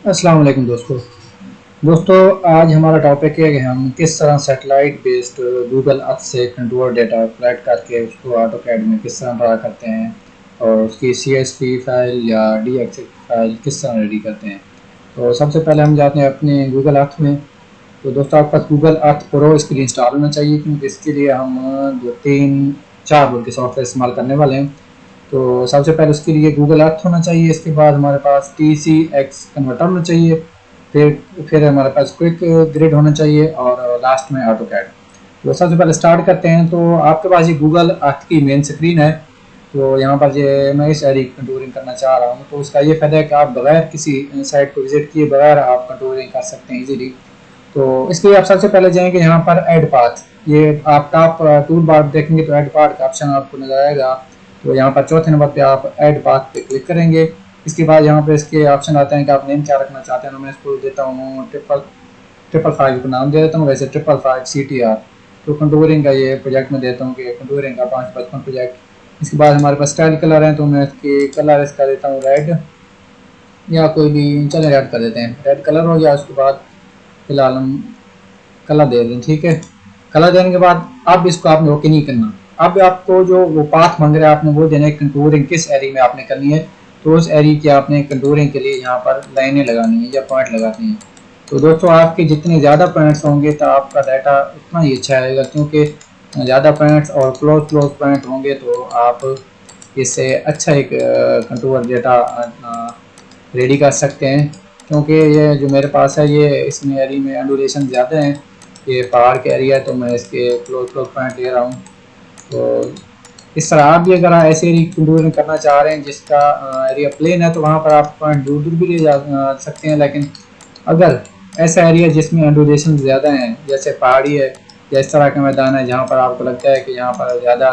अस्सलाम वालेकुम दोस्तों आज हमारा टॉपिक है कि हम किस तरह सैटेलाइट बेस्ड गूगल अर्थ से कंट्रोल डेटा कलेक्ट करके उसको ऑटोकैड में किस तरह ड्रा करते हैं और उसकी CSV फाइल या DXF फाइल किस तरह रेडी करते हैं। तो सबसे पहले हम जाते हैं अपने गूगल अर्थ में। तो दोस्तों आपके पास गूगल अर्थ प्रो इसके लिए इंस्टॉल होना चाहिए, क्योंकि इसके लिए हम 2 3 4 बोल के सॉफ्टवेयर इस्तेमाल करने वाले हैं। तो सबसे पहले उसके लिए गूगल अर्थ होना चाहिए, इसके बाद हमारे पास TCX कन्वर्टर होना चाहिए, फिर हमारे पास क्विक ग्रिड होना चाहिए और लास्ट में ऑटो कैड। तो सबसे पहले स्टार्ट करते हैं। तो आपके पास ये गूगल अर्थ की मेन स्क्रीन है। तो यहाँ पर ये मैं इस एरिया की कंटूरिंग करना चाह रहा हूँ। तो उसका ये फायदा है कि आप बगैर किसी साइट को विजिट किए बगैर आप कंटूरिंग कर सकते हैं इजीली। तो इसके लिए आप सबसे पहले जाएंगे यहाँ पर ऐड पाथ। ये आप टॉप टूल बार देखेंगे तो ऐड पाथ का ऑप्शन आपको नजर आएगा। तो यहाँ पर चौथे नंबर पे आप ऐड पाथ पे क्लिक करेंगे। इसके बाद यहाँ पे इसके ऑप्शन आते हैं कि आप नेम क्या रखना चाहते हैं। तो मैं इसको देता हूँ ट्रिपल ट्रिपल फाइव को नाम दे देता हूँ, वैसे 555 CTR। तो कंटूरिंग का ये प्रोजेक्ट में देता हूँ कि कंटूरिंग का 555 प्रोजेक्ट। इसके बाद हमारे पास स्टाइल कलर है, तो मैं इसके कलर इसका देता हूँ रेड, या कोई भी चले रेड कर देते हैं। रेड कलर हो गया। उसके बाद फिलहाल हम कलर दे दें, ठीक है। कलर देने के बाद अब इसको आपने ओके नहीं करना। अब आपको जो वो पाथ मांग रहा है आपने वो देना है, कंटूरिंग किस एरिया में आपने करनी है। तो उस एरिया की आपने कंटूरिंग के लिए यहाँ पर लाइनें लगानी है या पॉइंट लगानी है। तो दोस्तों आपके जितने ज़्यादा पॉइंट्स होंगे तो आपका डाटा उतना ही अच्छा आएगा, क्योंकि ज़्यादा पॉइंट्स और क्लोज पॉइंट होंगे तो आप इससे अच्छा एक कंटूर डेटा रेडी कर सकते हैं। क्योंकि ये जो मेरे पास है ये इसमें एरिया में एंडुलेशन ज़्यादा है, ये पहाड़ के एरिया है, तो मैं इसके क्लोज पॉइंट ले रहा हूँ। तो इस तरह आप भी अगर ऐसे एरिया कंटूरिंग करना चाह रहे हैं जिसका एरिया प्लेन है तो वहाँ पर आप पॉइंट दूर दूर भी ले जा सकते हैं। लेकिन अगर ऐसा एरिया जिसमें एंडुलेशन ज़्यादा है, जैसे पहाड़ी है या इस तरह का मैदान है जहाँ पर आपको लगता है कि यहाँ पर ज़्यादा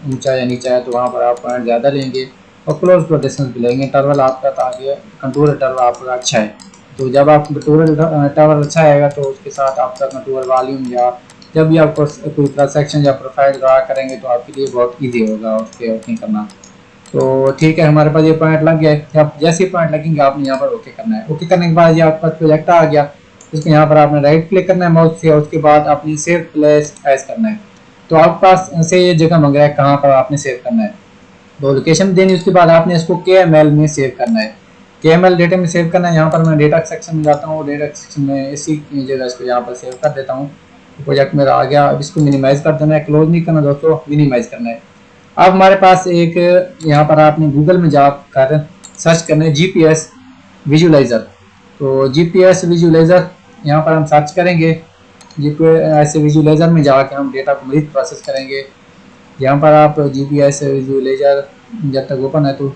ऊंचा या नीचा है, तो वहाँ पर आप पॉइंट ज़्यादा लेंगे और क्लोज टू डिस्टेंस भी लेंगे। टर्वल आपका ताकि कंटूर टर्वल आपका अच्छा है। तो जब आप कंटूर टर्वल अच्छा आएगा तो उसके साथ आपका कंटूर वॉल्यूम या जब भी आप कोई क्रॉस सेक्शन या प्रोफाइल ड्रा करेंगे तो आपके लिए बहुत ईजी होगा उसके वर्किंग करना। तो ठीक है, हमारे पास ये पॉइंट लग गया है। अब जैसे ही पॉइंट लगेंगे आपने यहाँ पर ओके करना है। ओके करने के बाद ये आपके पास प्रोजेक्ट आ गया। उसके यहाँ पर आपने राइट क्लिक करना है माउस से, उसके बाद अपनी सेव प्लेस एज करना है। तो आपके पास से ये जगह मांग रहा है कहाँ पर आपने सेव करना है, तो लोकेशन देनी। उसके बाद आपने इसको KML में सेव करना है, KML डेटा में सेव करना है। यहाँ पर मैं डेटा सेक्शन में जाता हूँ, डेटा सेक्शन में इसी जगह इसको यहाँ पर सेव कर देता हूँ। प्रोजेक्ट मेरा आ गया। अब इसको मिनिमाइज कर देना है, क्लोज नहीं करना दोस्तों, मिनिमाइज करना है। अब हमारे पास एक यहाँ पर आपने गूगल में जाकर सर्च करना है GPS विजुलाइजर। तो GPS विजुलाइजर यहाँ पर हम सर्च करेंगे। GPS विजुलाइजर में जाकर हम डेटा को मजीद प्रोसेस करेंगे। यहाँ पर आप GPS विजुलाइजर जब तक ओपन है तो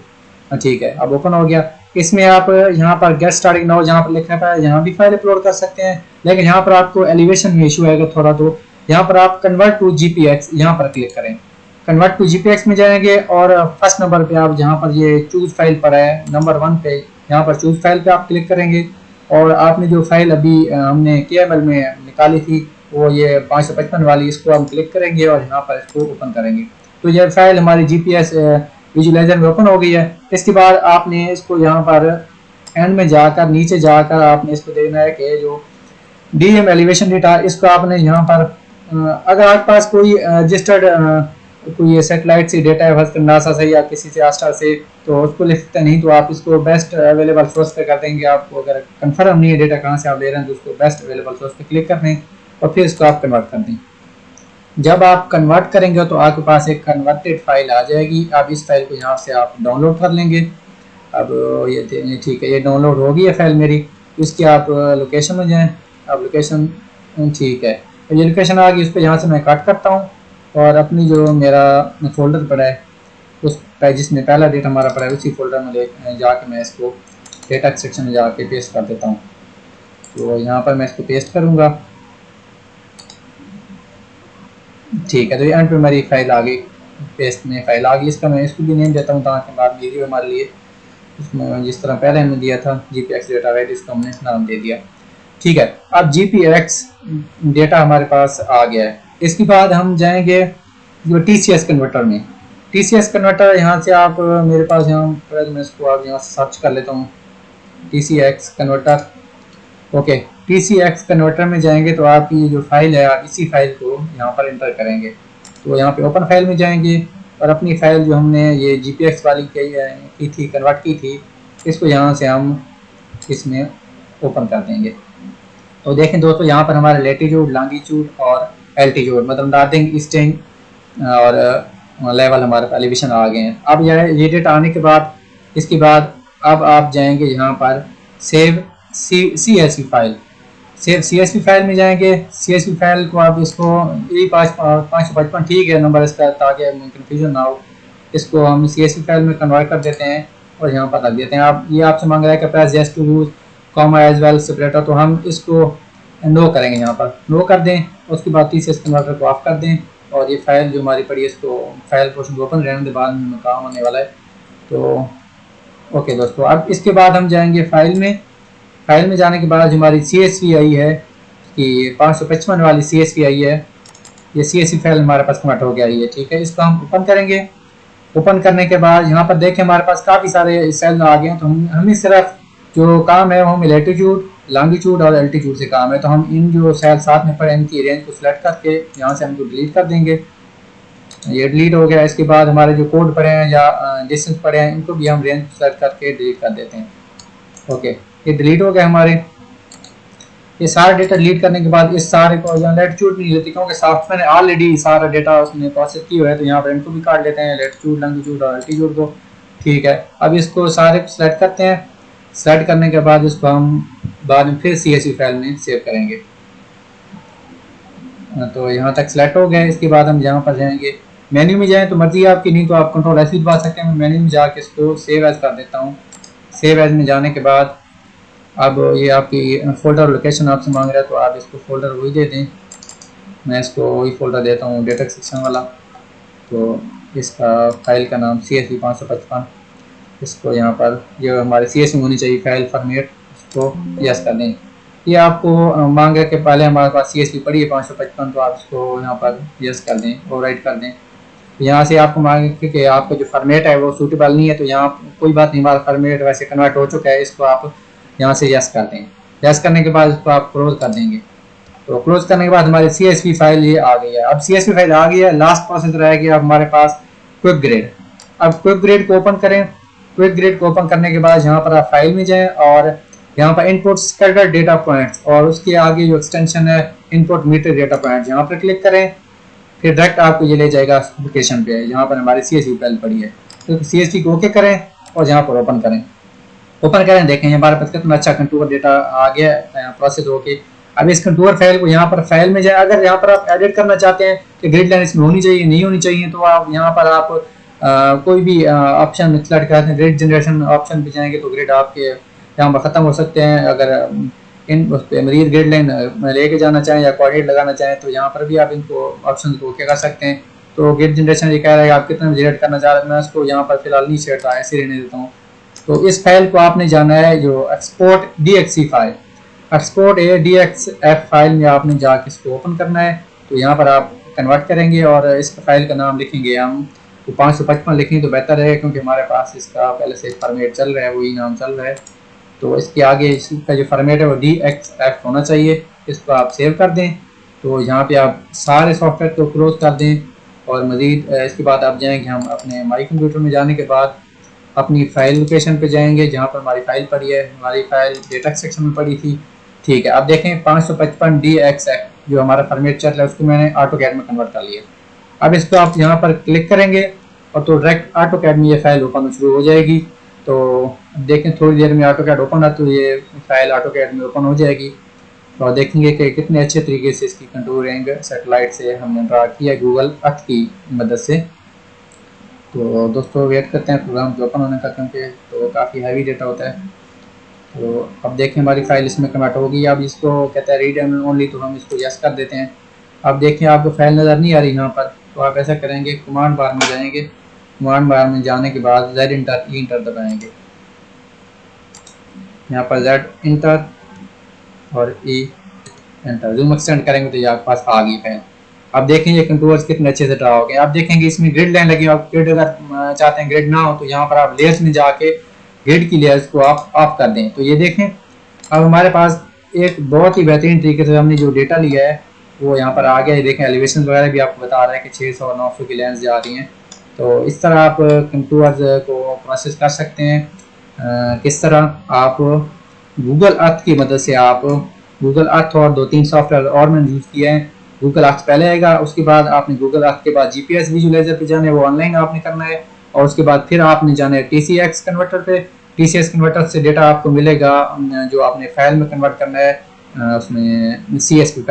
ठीक है, अब ओपन हो गया। इसमें आप यहाँ पर गेट स्टार्टिंग नाउ जहाँ पर लिखना है यहाँ भी फाइल अपलोड कर सकते हैं, लेकिन यहाँ पर आपको एलिवेशन में इशू आएगा थोड़ा। तो यहाँ पर आप कन्वर्ट टू GPX यहाँ पर क्लिक करें। कन्वर्ट टू GPX में जाएंगे और फर्स्ट नंबर पे आप जहाँ पर ये चूज फाइल पर है नंबर 1 पे, यहाँ पर चूज फाइल पे आप क्लिक करेंगे। और आपने जो फाइल अभी हमने KML में निकाली थी वो ये 555 वाली, इसको हम क्लिक करेंगे और यहाँ पर इसको ओपन करेंगे। तो ये फाइल हमारी GPS विजुलाइजर में ओपन हो गई है। इसके बाद आपने इसको यहाँ पर एंड में जाकर नीचे जाकर आपने इसको देखना है कि जो DM एलिवेशन डेटा इसको आपने यहाँ पर अगर आपके पास कोई रजिस्टर्ड कोई सेटेलाइट से डेटा है नासा से या किसी से आस्ट्रा से तो उसको लिख सकते नहीं, तो आप इसको बेस्ट अवेलेबल सोर्स पे कर देंगे। आपको अगर कंफर्म नहीं है डेटा कहाँ से आप ले रहे हैं तो उसको बेस्ट अवेलेबल सोर्स पे क्लिक कर दें और फिर इसको आप कन्वर्ट कर दें। जब आप कन्वर्ट करेंगे तो आपके पास एक कन्वर्टेड फाइल आ जाएगी। अब इस फाइल को यहाँ से आप डाउनलोड कर लेंगे। अब ये ठीक है, ये डाउनलोड हो गई है फाइल मेरी। इसकी आप लोकेशन में जाएँ। अब लोकेशन ठीक है, तो ये लोकेशन आ गई। उस पर यहाँ से मैं कट करता हूँ और अपनी जो मेरा फोल्डर पड़ा है उस पर जिसमें पहला डेटा हमारा पड़ा है उसी फोल्डर में ले जाके मैं इसको डेटा सेक्शन में जाके पेस्ट कर देता हूँ। तो यहाँ पर मैं इसको पेस्ट करूँगा। ठीक है, तो ये एंड पे मेरी फाइल आ गई, पेस्ट में फाइल आ गई। इसका मैं इसको भी नेम देता हूँ ताकि बाद में हमारे लिए इसमें जिस तरह पहले हमने दिया था GPX डेटा राइट, इसका हमने नाम दे दिया। ठीक है, अब GPX डेटा हमारे पास आ गया है। इसके बाद हम जाएंगे जो TCS कन्वर्टर में। TCS कन्वर्टर यहाँ से आप मेरे पास यहाँ मैं इसको आप यहाँ से सर्च कर लेता हूँ। TCX converter. Okay, TCX converter में जाएंगे तो आपकी ये जो फाइल है आप इसी फाइल को यहाँ पर इंटर करेंगे। तो यहाँ पे ओपन फाइल में जाएंगे और अपनी फाइल जो हमने ये GPX वाली की थी, कन्वर्ट की थी, इसको यहाँ से हम इसमें ओपन कर देंगे। तो देखें दोस्तों, यहाँ पर हमारे लेटीट्यूड, लॉन्गिट्यूड और एल्टीट्यूड मतलब नॉर्थिंग, ईस्टिंग और लेवल हमारे एलिवेशन आ गए हैं। अब ये डेटा आने के बाद इसके बाद अब आप जाएंगे यहाँ पर save CSV file. Save CSV file में जाएंगे। CSV फाइल को आप इसको E555 ठीक है नंबर इसका, ताकि कन्फ्यूजन ना हो। इसको हम CSV फाइल में कन्वर्ट कर देते हैं और यहाँ पर रख देते हैं। आप ये आपसे मांग रहा है कि press yes to use comma as well separator, तो हम इसको नो करेंगे, यहाँ पर नो कर दें। उसके बाद TCS कन्वर्टर को ऑफ कर दें और ये फाइल जो हमारी पड़ी है इसको फाइल पोर्शन ओपन रहने के बाद में काम होने वाला है। तो ओके दोस्तों, अब इसके बाद हम जाएंगे फाइल में। फाइल में जाने के बाद हमारी CSV आई है कि 555 वाली CSV आई है। ये CSV फाइल हमारे पास कन्वर्ट हो गया है, ठीक है। इसको हम ओपन करेंगे। ओपन करने के बाद यहाँ पर देखें हमारे पास काफ़ी सारे सेल आ गए हैं। तो हमें सिर्फ जो काम है वो हमें लैटिट्यूड, लॉन्गिट्यूड और एल्टीट्यूड से काम है। तो हम इन जो सेल साथ में पड़े इनकी रेंज को सिलेक्ट करके यहाँ से हम डिलीट कर देंगे। ये डिलीट हो गया। इसके बाद हमारे जो कोड पड़े हैं या डिस्टेंस पड़े हैं इनको भी हम रेंज सेलेक्ट करके डिलीट कर देते हैं। ओके, ये डिलीट हो गया हमारे। ये सारा डेटा डिलीट करने के बाद इस सारे को यहाँ लैटिट्यूड नहीं लेते क्योंकि सॉफ्टवेयर ने ऑलरेडी सारा डेटा उसने प्रोसेस किया हुआ है। तो यहाँ पर इनको भी काट लेते हैं, लैटिट्यूड, लॉन्गिट्यूड और एल्टीट्यूड को, ठीक है। अब इसको सारे सेलेक्ट करते हैं। सेलेक्ट करने के बाद इसको हम बाद में फिर CSV फाइल में सेव करेंगे। तो यहाँ तक सेलेक्ट हो गया। इसके बाद हम यहाँ पर जाएंगे, मेन्यू में जाएं तो मर्जी आपकी, नहीं तो आप कंट्रोल एस भी दबा सकते हैं। मैं मेन्यू में जाके इसको सेव एज कर देता हूँ। सेव एज में जाने के बाद अब ये आपकी फोल्डर लोकेशन आपसे मांग रहा है तो आप इसको फोल्डर वही दे दें। मैं इसको वही फोल्डर देता हूँ, डेटा सेक्शन वाला। तो इसका फाइल का नाम CSV 555, इसको यहाँ पर जो हमारे CSV होनी चाहिए फाइल फॉर्मेट, इसको यस कर दें। ये आपको मांग है कि पहले हमारे पास CSV पड़ी है 555, तो आप इसको यहाँ पर यस कर दें और राइट कर दें। यहाँ से आपको मांगे कि आपका जो फॉर्मेट है वो सूटेबल नहीं है, तो यहाँ कोई बात नहीं, हमारा फॉर्मेट वैसे कन्वर्ट हो चुका है। इसको आप यहाँ से यस कर दें। यस करने के बाद इसको आप क्लोज कर देंगे। तो क्लोज करने के बाद हमारी CSV फाइल ये आ गई है। अब CSV फाइल आ गई है, लास्ट प्रोसेस रह गया अब हमारे पास क्विक ग्रेड। अब क्विक ग्रेड को ओपन करें। क्विक ग्रेड को ओपन करने के बाद यहाँ पर आप फाइल में जाएं और यहाँ पर इनपुट स्कैटर डेटा पॉइंट्स और उसके आगे जो एक्सटेंशन है इनपुट मीटर डेटा पॉइंट, यहाँ पर क्लिक करें। फिर डायरेक्ट आपको ये ले जाएगा लोकेशन पे, यहाँ पर हमारी CSV फाइल पड़ी है। तो CSV को ओके करें और यहाँ पर ओपन करें। ओपन करें, देखें हमारे पास कितना अच्छा कंटूर डेटा आ गया प्रोसेस होके। अब इस कंटूर फाइल को यहाँ पर फाइल में जाए। अगर यहाँ पर आप एडिट करना चाहते हैं कि ग्रिड लाइन इसमें होनी चाहिए नहीं होनी चाहिए, तो आप यहाँ पर आप कोई भी ऑप्शन सेलेक्ट करते हैं। ग्रिड जनरेशन ऑप्शन पे जाएंगे तो ग्रिड आपके यहाँ पर ख़त्म हो सकते हैं। अगर इन उस पर मरीज ग्रिड लाइन लेके जाना चाहें या कोऑर्डिनेट लगाना चाहें तो यहाँ पर भी आप इनको ऑप्शन को ओके कर सकते हैं। तो ग्रिड जनरेशन ये कह रहा है आप कितना जनरेट करना चाह रहे हैं, मैं उसको यहाँ पर फिलहाल नहीं सेट रहा, ऐसे रहने देता हूँ। तो इस फाइल को आपने जाना है जो export DXC file, export DXF file में आपने जाके इसको ओपन करना है। तो यहाँ पर आप कन्वर्ट करेंगे और इस फाइल का नाम लिखेंगे हम, तो 555 लिखेंगे तो बेहतर है क्योंकि हमारे पास इसका पहले से फॉर्मेट चल रहा है, वही नाम चल रहा है। तो इसके आगे इसका जो फॉर्मेट है वो DXF होना चाहिए। इसको आप सेव कर दें। तो यहाँ पे आप सारे सॉफ्टवेयर को क्लोज कर दें और मज़ीद इसके बाद आप जाएंगे, हम अपने माई कंप्यूटर में जाने के बाद अपनी फाइल लोकेशन पे जाएंगे जहाँ पर हमारी फाइल पड़ी है। हमारी फाइल डेटा सेक्शन में पड़ी थी, ठीक है। अब देखें 555 DXF जो हमारा फॉर्मेट चल रहा है उसको मैंने AutoCAD में कन्वर्ट कर लिया। अब इसको आप यहाँ पर क्लिक करेंगे और तो डायरेक्ट AutoCAD में ये फाइल ओपन शुरू हो जाएगी। तो देखें थोड़ी देर में AutoCAD ओपन है तो ये फाइल AutoCAD में ओपन हो जाएगी और देखेंगे कि कितने अच्छे तरीके से इसकी कंटूरिंग सेटेलाइट से हमने ड्रा किया गूगल अर्थ की मदद से। तो दोस्तों वेट करते हैं प्रोग्राम के ओपन होने का, क्योंकि तो काफ़ी हैवी डेटा होता है। तो अब देखें हमारी फाइल इसमें कन्वर्ट होगी। अब इसको कहता है रीड एंड ओनली, तो हम इसको यस कर देते हैं। अब देखें आपको फाइल नज़र नहीं आ रही यहाँ पर, तो आप ऐसा करेंगे कमांड बार में जाएंगे। कमांड बार में जाने के बाद Z इंटर E इंटर दबाएंगे। यहाँ पर Z इंटर और E एंटर, जूम एक्सटेंड करेंगे तो ये आपके पास आ गई फाइल। अब देखें ये कंटूर्स कितने अच्छे से ड्रा हो गए। आप देखेंगे इसमें ग्रिड लाइन लगी, आप ग्रिड अगर चाहते हैं ग्रिड ना हो तो यहाँ पर आप लेयर्स में जाके ग्रिड की लेयर्स को आप ऑफ कर दें। तो ये देखें अब हमारे पास एक बहुत ही बेहतरीन तरीके से हमने जो डेटा लिया है वो यहाँ पर आ गया है। देखें एलिवेशन वगैरह भी आपको बता रहा है कि 600 और 900 की लेंस जा रही हैं। तो इस तरह आप कंटूर्स को प्रोसेस कर सकते हैं। किस तरह आप गूगल अर्थ की मदद से आप गूगल अर्थ और 2-3 सॉफ्टवेयर और मैंने यूज़ किए हैं। गूगल अर्थ पहले आएगा, उसके बाद आपने गूगल अर्थ के बाद जीपीएस विजुलाइजर पे जाना है, वो ऑनलाइन आपने करना है, और उसके बाद फिर आपने जाना है टीसीएक्स कन्वर्टर पे। टीसीएक्स कन्वर्टर से डेटा आपको मिलेगा जो आपने फाइल में कन्वर्ट करना है, उसमें सीएसवी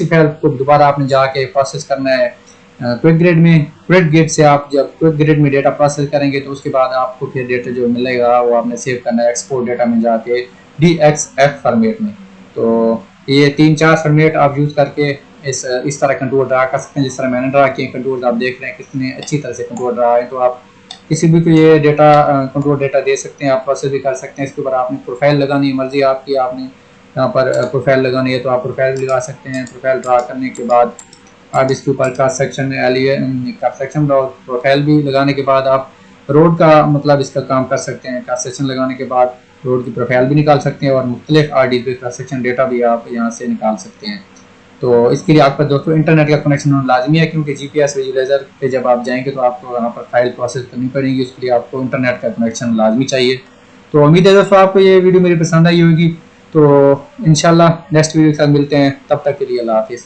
फाइल को दोबारा आपने जाके प्रोसेस करना है क्विक ग्रिड में। क्विक ग्रिड से आप जब क्विक ग्रिड में डेटा प्रोसेस करेंगे तो उसके बाद आपको फिर डेटा जो मिलेगा वो आपने सेव करना है एक्सपोर्ट डेटा में जाके DXF फॉर्मेट में। तो ये 3-4 फॉर्मेट आप यूज़ करके इस तरह कंटूर ड्रा कर सकते हैं जिस तरह मैंने ड्रा किए कंटूर। आप देख रहे हैं कितने अच्छी तरह से कंटूर ड्रा है। तो आप किसी भी को ये डेटा कंट्रोल डेटा दे सकते हैं, आप प्रोसेस भी कर सकते हैं। इसके ऊपर आपने प्रोफाइल लगानी मर्जी आपकी, आपने यहाँ पर प्रोफाइल लगानी है तो आप प्रोफाइल भी लगा सकते हैं। प्रोफाइल ड्रा करने के बाद आप इसके ऊपर क्रॉस सेक्शन और प्रोफाइल भी लगाने के बाद आप रोड का मतलब इसका काम कर सकते हैं। क्रॉस सेक्शन लगाने के बाद रोड की प्रोफाइल भी निकाल सकते हैं और मुख्तलिफ RDP क्रॉस सेक्शन डेटा भी आप यहाँ से निकाल सकते हैं। तो इसके लिए आपका दोस्तों इंटरनेट का कनेक्शन होना लाजमी है, क्योंकि जीपीएस विजुलाइजर पे जब आप जाएंगे तो आपको वहाँ पर फाइल प्रोसेस करनी पड़ेगी, उसके लिए आपको इंटरनेट का कनेक्शन लाजमी चाहिए। तो उम्मीद है दोस्तों आपको ये वीडियो मेरी पसंद आई होगी। तो इंशाल्लाह नेक्स्ट वीडियो के साथ मिलते हैं, तब तक के लिए अल्लाह हाफिज़।